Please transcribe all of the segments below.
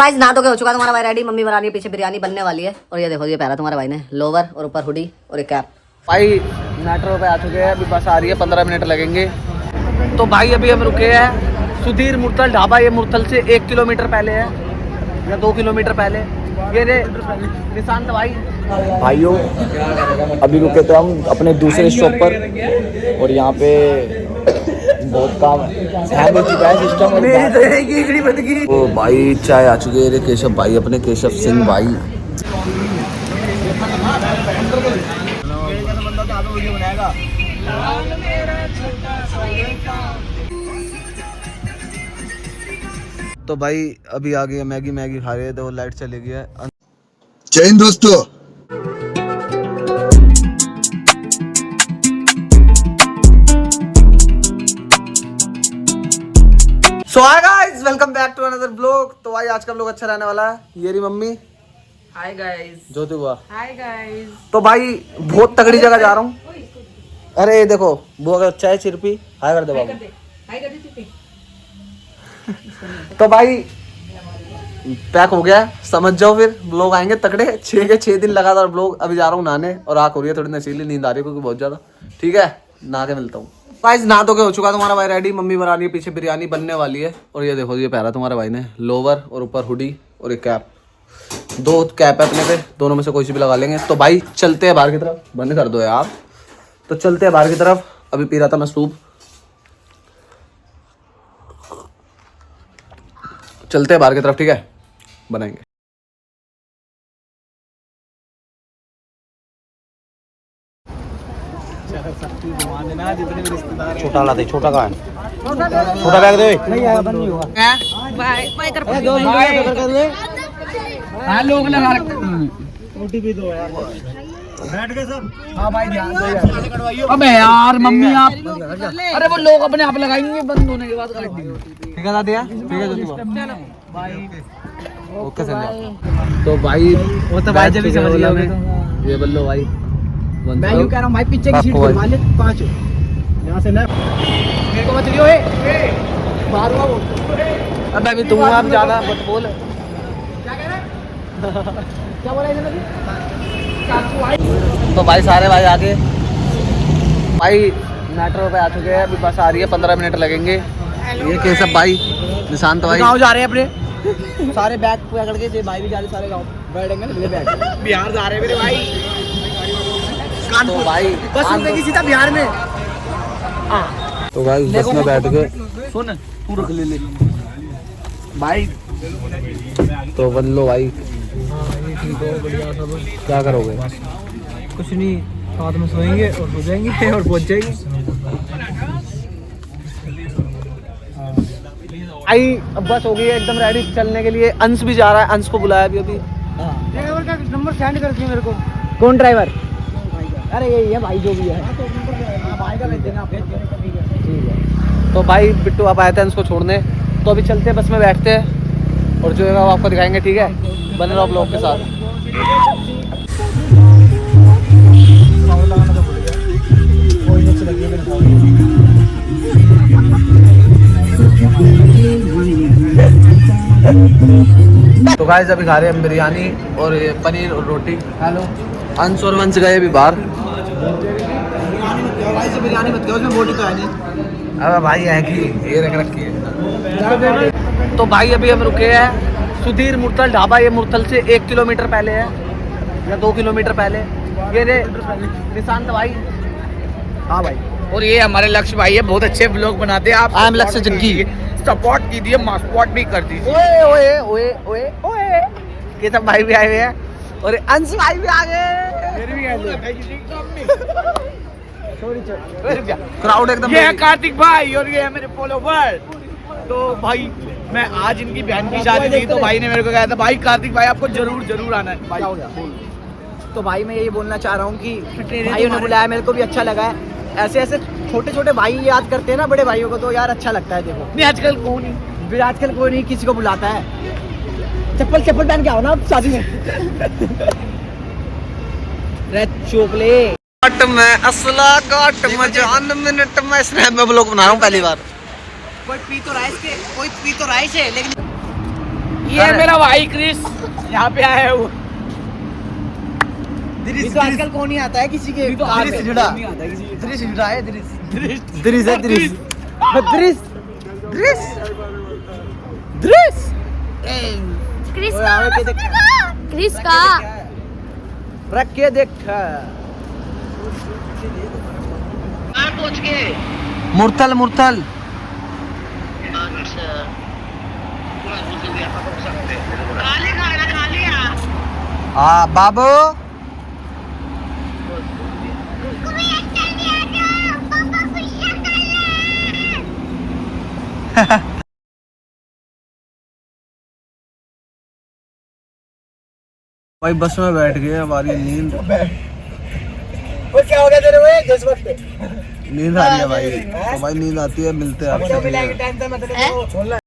Guys नहा तो के हो चुका तुम्हारा भाई रेडी। मम्मी बना रही है पीछे बिरयानी बनने वाली है। और ये देखो ये पहना तुम्हारे भाई ने लोवर और ऊपर हुडी और एक कैप। भाई मेट्रो पे आ चुके हैं, अभी बस आ रही है, 15 मिनट लगेंगे। तो भाई अभी हम रुके हैं सुधीर मुरथल ढाबा। ये मुरथल से 1 किलोमीटर पहले है या 2 किलोमीटर पहले। ये रे निशांत भाई। भाइयों अभी रुके थे हम अपने दूसरे स्टॉप पर और यहाँ पे बहुत काम हैंग हो चुका है सिस्टम। ओ भाई चाय आ चुकी है। केशव भाई, अपने केशव सिंह भाई। तो भाई अभी आ गई मैगी। मैगी खा रहे थे, वो लाइट चली गई है। जय हिंद दोस्तों। So hi guys, welcome back to another blog. तो भाई आज का ब्लॉग अच्छा रहने वाला है। ये रही मम्मी। हाय गाइस। ज्योति हुआ। Hi guys. तो भाई बहुत तगड़ी जगह जा रहा हूँ। अरे ये देखो वो अगर चाय चिरपी हाय कर दे बाबू। हाय कर दे। तो भाई पैक हो गया, समझ जाओ। फिर ब्लॉग आएंगे तगड़े 6 के 6 दिन लगातार ब्लॉग। अभी जा रहा हूँ नहाने और आँख हो रही है थोड़ी नशीली, नींद आ रही है क्योंकि बहुत ज्यादा। ठीक है नहा के मिलता हूँ। गाइस नहा तो के हो चुका तुम्हारा भाई रेडी। मम्मी बना रही है पीछे बिरयानी बनने वाली है। और ये देखो ये पहना तुम्हारे भाई ने लोवर और ऊपर हुडी और एक कैप। 2 कैप है अपने पे, दोनों में से कोई सी भी लगा लेंगे। तो भाई चलते हैं बाहर की तरफ। बंद कर दो यार। तो चलते हैं बाहर की तरफ। अभी पी रहा था मैं सूप। चलते हैं बाहर की तरफ। ठीक है बनाएंगे। छोटा लाते, छोटा कहाँ है? छोटा बैग दे। बाय कर हां लोग लगा ओटीपी दो यार। बैठ गए सब। हां भाई ध्यान दो यार। अबे यार मम्मी आप, अरे वो लोग अपने आप लगाएंगे बंद होने के बाद काट देंगे। ठीक है दादिया। ठीक है जो चलो बाय। Okay sir. तो भाई वो तो भाई जब भी समझ गया ये बल्लो भाई। मैं यूं कह रहा हूं भाई पीछे की सीट घुमा ले 5 यहां से लेफ्ट। मेरे को मत लियो ए बाहर आओ। अब अभी तुम आप ज्यादा मत बोल। क्या कह रहा है? क्या बोला इसने अभी? तो भाई सारे भाई आगे। भाई मेट्रो पे आ चुके हैं, अभी बस आ रही है, 15 मिनट लगेंगे। ये केशव भाई, निशांत भाई। गांव जा रहे हैं अपने सारे बैग पकड़ के से भाई भी जा रहे सारे गांव बैठेंगे ना बैग। बिहार जा रहे हैं मेरे भाई। तो भाई बस रुकेगी सीधा बिहार में। तो भाई बस में बैठ के सुन तू रख ले भाई। तो बल्लो भाई क्या करोगे? कुछ नहीं, साथ में सोएंगे और सो जाएंगे और पहुंच जाएंगे। भाई अब बस हो गई है एकदम रेडी चलने के लिए। अंश भी जा रहा है, अंश को बुलाया अभी। ड्राइवर का नंबर सेंड कर दिया मेरे को। कौन ड्राइवर? अरे यही है भाई जो भी है। भाई का भेज देना आप। ठीक है। तो भाई बिट्टू आप आए थे अंश को छोड़ने। तो अभी चलते हैं, बस में बैठते हैं और जो है वो आपको दिखाएंगे। ठीक है बने रहो ब्लॉग के साथ। तो गाइस अभी खा रहे हैं हम बिरयानी और ये पनीर और रोटी। हेलो अंश और वंश गए अभी बाहर। बिरयानी मत उसमें बोटी तो है नहीं। अबे भाई है कि ये रख रखी है। तो भाई अभी हम रुके हैं सुधीर मुरथल ढाबा। ये मुरथल से 1 किलोमीटर पहले है या 2 किलोमीटर पहले। ये रे निशांत भाई। हाँ भाई। और ये हमारे लक्ष्य भाई है, बहुत अच्छे ब्लॉग बनाते हैं आप। आई एम लक्ष्य जग्गी। सपोर्ट कीजिए, सपोर्ट भी कर दीजिए। ओए ओए ओए ओए ओए ये सब भाई भी आए हुए हैं और अंश भाई भी आ गए। मेरे भी क्राउड एकदम। ये है कार्तिक भाई और ये है मेरे फॉलोवर। तो भाई मैं आज इनकी बहन की शादी थी तो भाई ने मेरे को कहा था भाई कार्तिक भाई आपको जरूर आना है भाई। तो भाई मैं यही बोलना चाह रहा हूँ कि भाइयों ने बुलाया, मेरे को भी अच्छा लगा है। ऐसे छोटे छोटे भाई याद करते हैं ना बड़े भाइयों को, तो यार अच्छा लगता है। देखो नहीं आजकल कौन नहीं, फिर आजकल कोई नहीं किसी को बुलाता है। चप्पल पहन के आओ ना आप शादी में। चोपले काट में असला काट में जान मिनट में स्नैप में ब्लॉग बना रहा हूँ पहली बार। कोई पी तो रहा है इसके, कोई पी तो रहा है इसे, लेकिन ये मेरा भाई क्रिस यहाँ पे आया है वो। ये तो आजकल कौन नहीं आता है किसी के कार में। दृश्य जुड़ा है क्रिस का रख के देख। मुरथल मुरथल। हाँ बाबू भाई बस में बैठ गए, हमारी नींद वो क्या हो गया तेरे हुए जिस वक्त नींद आ रही है भाई। तो भाई नींद आती है, मिलते हैं आपसे। टेंशन मत ले।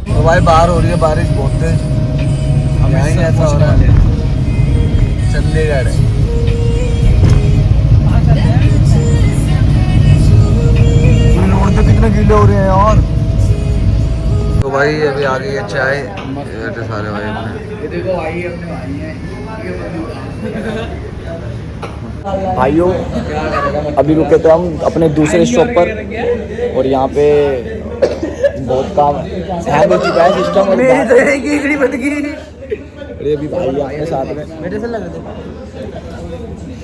तो भाई बाहर हो रही है बारिश बहुत तेज। हम आएंगे, ऐसा हो रहा है चंडीगढ़। रोड पे कितने गीले हो रहे हैं यार। तो भाई अभी आ गई है चाय। ये सारे भाई अपने देखो भाई अपने भाई हैं। भाइयों अभी रुके थे हम अपने दूसरे स्टॉप पर और यहाँ पे बहुत काम हैंग हो चुका है सिस्टम। और ये भी भाई है अपने साथ में। मेरे से लग रहे थे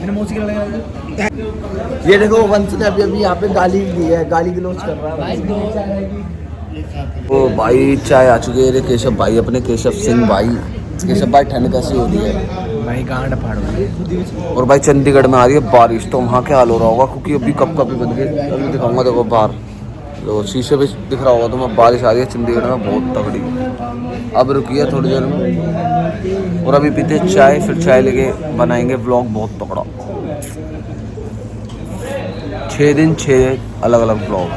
मैंने मौसी के लगा। ये देखो वंश ने अभी अभी यहाँ पे गाली दी है, गाली गलौज कर रहा है। ओ भाई चाय आ चुकी है। केशव भाई अपने, केशव सिंह भाई। केशव भाई ठंड कैसी हो रही है भाई गांड फाड़ रही। और भाई चंडीगढ़ में आ रही है बारिश, तो वहाँ क्या हाल हो रहा होगा क्योंकि अभी कब कभी बन गए। अभी दिखाऊंगा देखो बाहर, तो शीशे पे दिख रहा होगा तुम्हें बारिश आ रही है चंडीगढ़ में बहुत तगड़ी। अब रुकी है थोड़ी देर में और अभी पीते चाय, फिर चाय लेके बनाएंगे व्लॉग बहुत तगड़ा। 6 दिन 6 अलग अलग व्लॉग।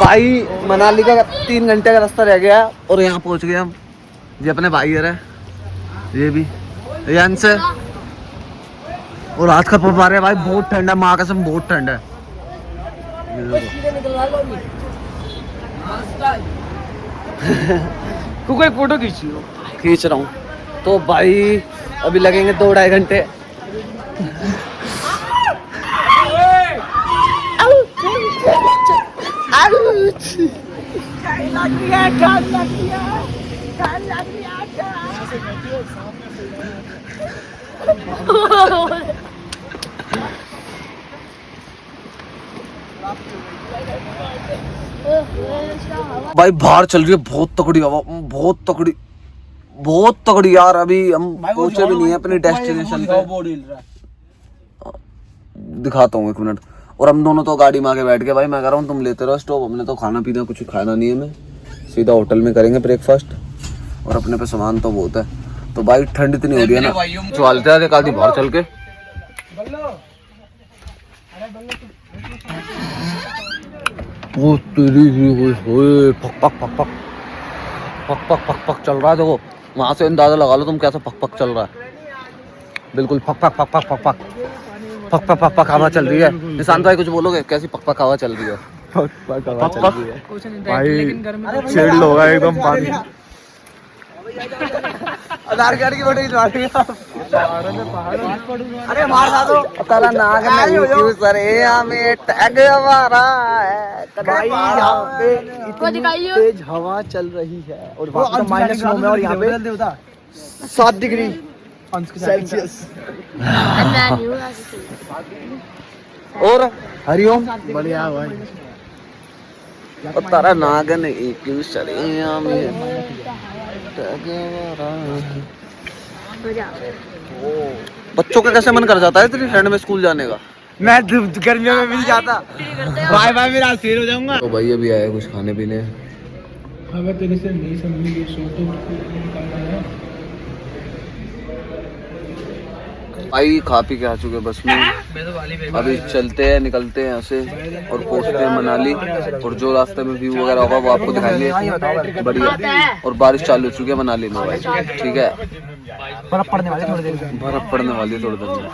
भाई मनाली का 3 घंटे का रास्ता रह गया और यहाँ पहुँच गए हम। ये अपने भाई है, ये भी यंस है। और रात का पा रहे हैं भाई, बहुत ठंड है, माँ कसम बहुत ठंड है। कोई फोटो खींचियो। खींच रहा हूँ। तो भाई अभी लगेंगे 2-2.5 घंटे। भाई बाहर चल रही है बहुत तगड़ी हवा, बहुत तगड़ी यार। अभी हम पहुंचे भी नहीं है अपने डेस्टिनेशन पे। दिखाता हूँ 1 मिनट। और हम दोनों तो गाड़ी में आके बैठ गए भाई, मैं कह रहा हूँ तुम लेते रहो स्टॉप, हमने तो खाना पीना कुछ खाना नहीं है, मैं सीधा होटल में करेंगे ब्रेकफास्ट, और अपने पे सामान तो बहुत है। तो भाई ठंड इतनी हो रही है ना, चलते हैं एक आधी बाहर चल के। वो तेरी ही होए पक पक पक पक पक पक पक पक चल रहा है। देखो वहां से अंदाजा लगा लो तुम कैसा पक पक चल रहा है, बिल्कुल पक पक पक पक पक पक पक पक पक पक हवा चल रही है। निशांत भाई कुछ बोलोगे, कैसी पक पक हवा चल रही है? पक पक हवा चल रही है भाई, छेड़ लो एकदम पानी। आधार कार्ड की फोटो खिंचवा रही अरे मार दो तेरा नाक नहीं क्यों सरे हमें टैग हमारा है भाई। यहाँ पे इतनी तेज हवा चल रही है और वहाँ पे -9 में, और यहाँ पे 7 डिग्री सेल्सियस। और हरिओम बढ़िया भाई, और तारा नाग नहीं क्यों सरे हमें बच्चों का कैसे मन कर जाता है तेरी फ्रेंड में स्कूल जाने का? मैं गर्मियों में मिल जाता भाई भाई मेरा फेल हो जाऊंगा। तो भाई अभी आया कुछ खाने पीने। अगर तेरे से नहीं समझी ये शो तो भाई खा पी के आ चुके बस में, अभी चलते हैं निकलते हैं यहाँ से और पहुँचते हैं मनाली। और जो रास्ते में व्यू वगैरह होगा वो आपको दिखाएंगे बढ़िया। और बारिश चालू हो चुकी है मनाली में भाई, ठीक है, बर्फ पड़ने वाली थोड़ी देर में, बर्फ पड़ने वाली है थोड़ी देर में।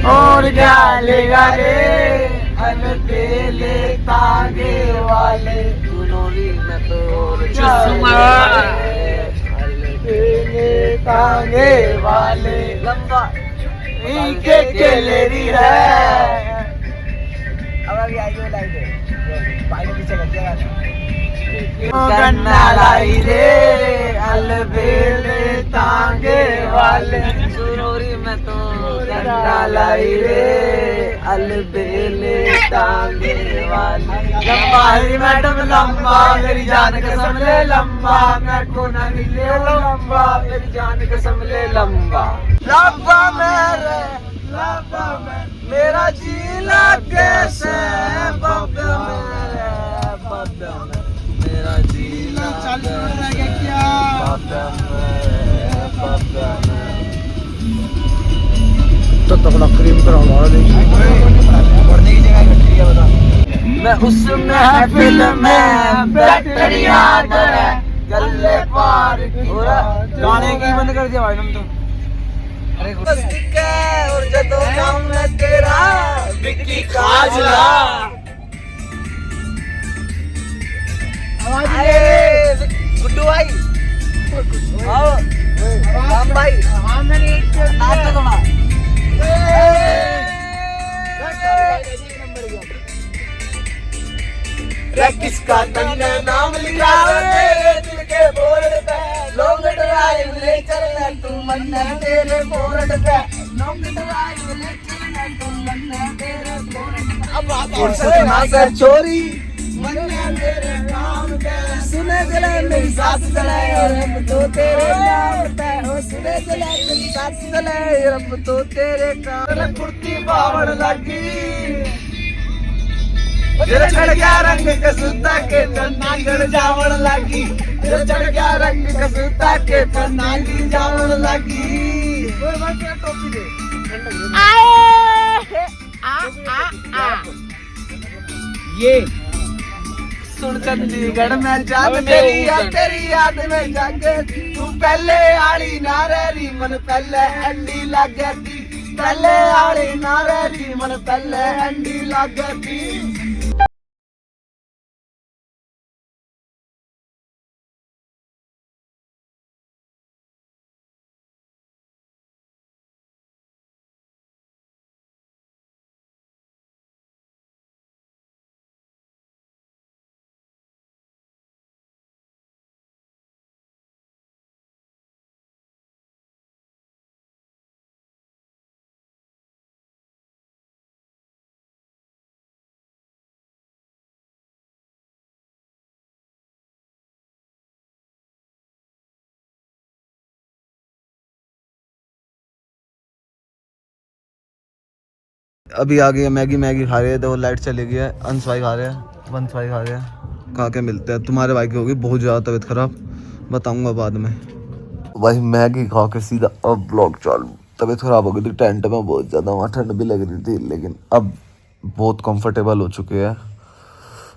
और क्या लेगा रे अलबेले तागे वाले सुनोरी मैं तो अलबेले तागे वाले लंबा इनके केलेरी है। अब अभी आई हो लाइट है भाई पीछे लग जाएगा गन्ना लाई रे अलबेले तागे वाले सुनोरी मैं तो गन्ना लाई रे अलबेले तागे वाले। लंबा है मैडम लंबा मेरी जान कसम ले लंबा, मैं को ना मिले लंबा मेरी जान कसम ले लंबा। लंबा मेरा जी लगे से बब्बा मेरा जी लगे क्या तो तगड़ा क्रीम करा पढ़ने की जगह घटी है बता। मैं उस महफिल में बैटरी याद है गल्ले पार गाने की बंद कर दिया भाई तुम तो। अरे और जदों नाम है तेरा विक्की काजला गुड्डू भाई आओ राम भाई हाँ मैंने नाच तो थोड़ा किसका तन्ने नाम लिखा तेरे दिल के बोर्ड पे लोग ड्राइव ले चलना तू मन्ना तेरे बोर्ड पे लोग ड्राइव ले चलना तू मन्ना तेरे बोर्ड पे। अब और सुना से चोरी मन्ना तेरे नाम पे सुने जले मेरी सास जले रब तो तेरे नाम पे ओ सुने जले मेरी सास जले रब तो तेरे नाम कुर्ती बावड़ लगी तेरे चढ़ गया रंग कसुता के नागड़ जावड़ लगी तेरे चढ़ गया रंग कसुता के नागी जावड़ लगी। टोपी दे ये सुन चंडीगढ़ में जान तेरी याद में जागे तू पहले आड़ी ना रही मन पहले अंडी लागे थी पहले आड़ी ना रही मन पहले अंडी लागे थी। अभी आ गई है मैगी। मैगी खा रहे थे, वो लाइट चली गई है। अंश भाई खा रहे हैं, वंश भाई खा रहे हैं। खा के मिलते हैं। तुम्हारे भाई की होगी बहुत ज़्यादा तबीयत खराब, बताऊंगा बाद में। भाई मैगी खा के सीधा अब ब्लॉग चालू। तबीयत खराब हो गई थी टेंट में बहुत ज़्यादा, वहाँ ठंड भी लग रही थी, लेकिन अब बहुत कंफर्टेबल हो चुके हैं।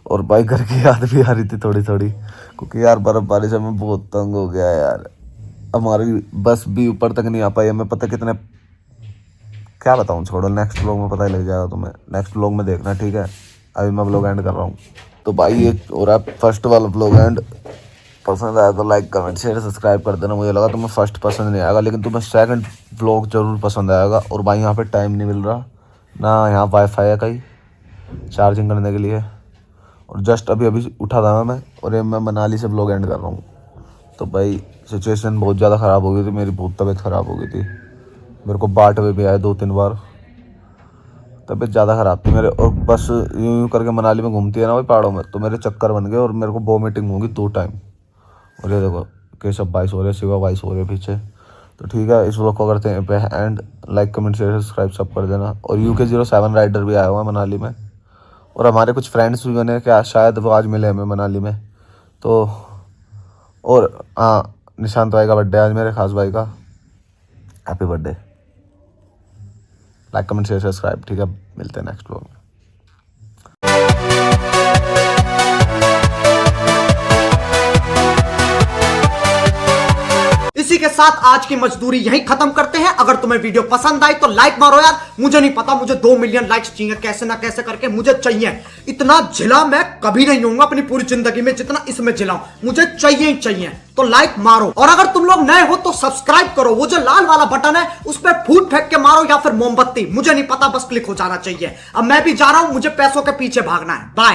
और भाई घर की याद भी आ रही थी थोड़ी थोड़ी, क्योंकि यार बर्फबारी से मैं बहुत तंग हो गया यार। हमारी बस भी ऊपर तक नहीं आ पाई। हमें पता कितने, क्या बताऊँ, छोड़ो, नेक्स्ट व्लॉग में पता ही लग जाएगा तुम्हें। नेक्स्ट व्लॉग में देखना, ठीक है। अभी मैं व्लॉग एंड कर रहा हूँ। तो भाई ये हो रहा है फर्स्ट वाला व्लॉग एंड। पसंद आया तो लाइक कमेंट शेयर सब्सक्राइब कर देना। मुझे लगा तुम्हें फर्स्ट पसंद नहीं आएगा, लेकिन तुम्हें सेकंड व्लॉग जरूर पसंद आएगा। और भाई यहाँ पे टाइम नहीं मिल रहा ना, यहाँ वाईफाई है कहीं चार्जिंग करने के लिए। और जस्ट अभी अभी उठा था मैं, और ये मैं मनाली से व्लॉग एंड कर रहा हूँ। तो भाई सिचुएशन बहुत ज़्यादा ख़राब हो गई थी मेरी, बहुत तबीयत ख़राब हो गई थी। मेरे को बाट में भी आए 2-3 बार, तबीयत ज़्यादा ख़राब थी मेरे। और बस यूं करके मनाली में घूमती है ना भाई पहाड़ों में, तो मेरे चक्कर बन गए और मेरे को वॉमिटिंग होगी 2 टाइम। और ये देखो केशव भाई सो रहे, शिवा भाई सो रहे पीछे। तो ठीक है, इस व्लॉग को करते हैं पे and. Like comment share subscribe सब कर देना। और UK07 राइडर भी आया हुआ है मनाली में, और हमारे कुछ फ्रेंड्स भी बने, क्या शायद वो आज मिले हमें मनाली में। तो और हाँ, निशांत भाई का बर्थडे आज, मेरे खास भाई का। Happy birthday. Like comment share subscribe, ठीक है। मिलते हैं नेक्स्ट व्लॉग में। इसी के साथ आज की मजदूरी यहीं खत्म करते हैं। अगर तुम्हें वीडियो पसंद आई तो लाइक मारो यार। मुझे नहीं पता, मुझे 2 मिलियन लाइक्स चाहिए, कैसे ना कैसे करके मुझे चाहिए। इतना झिला मैं कभी नहीं होऊंगा अपनी पूरी जिंदगी में जितना इसमें झिलाऊं, मुझे चाहिए ही चाहिए। तो लाइक मारो, और अगर तुम लोग नए हो तो सब्सक्राइब करो। वो जो लाल वाला बटन है उस पर फूट फेंक के मारो या फिर मोमबत्ती, मुझे नहीं पता, बस क्लिक हो जाना चाहिए। अब मैं भी जा रहा हूं, मुझे पैसों के पीछे भागना है। बाय।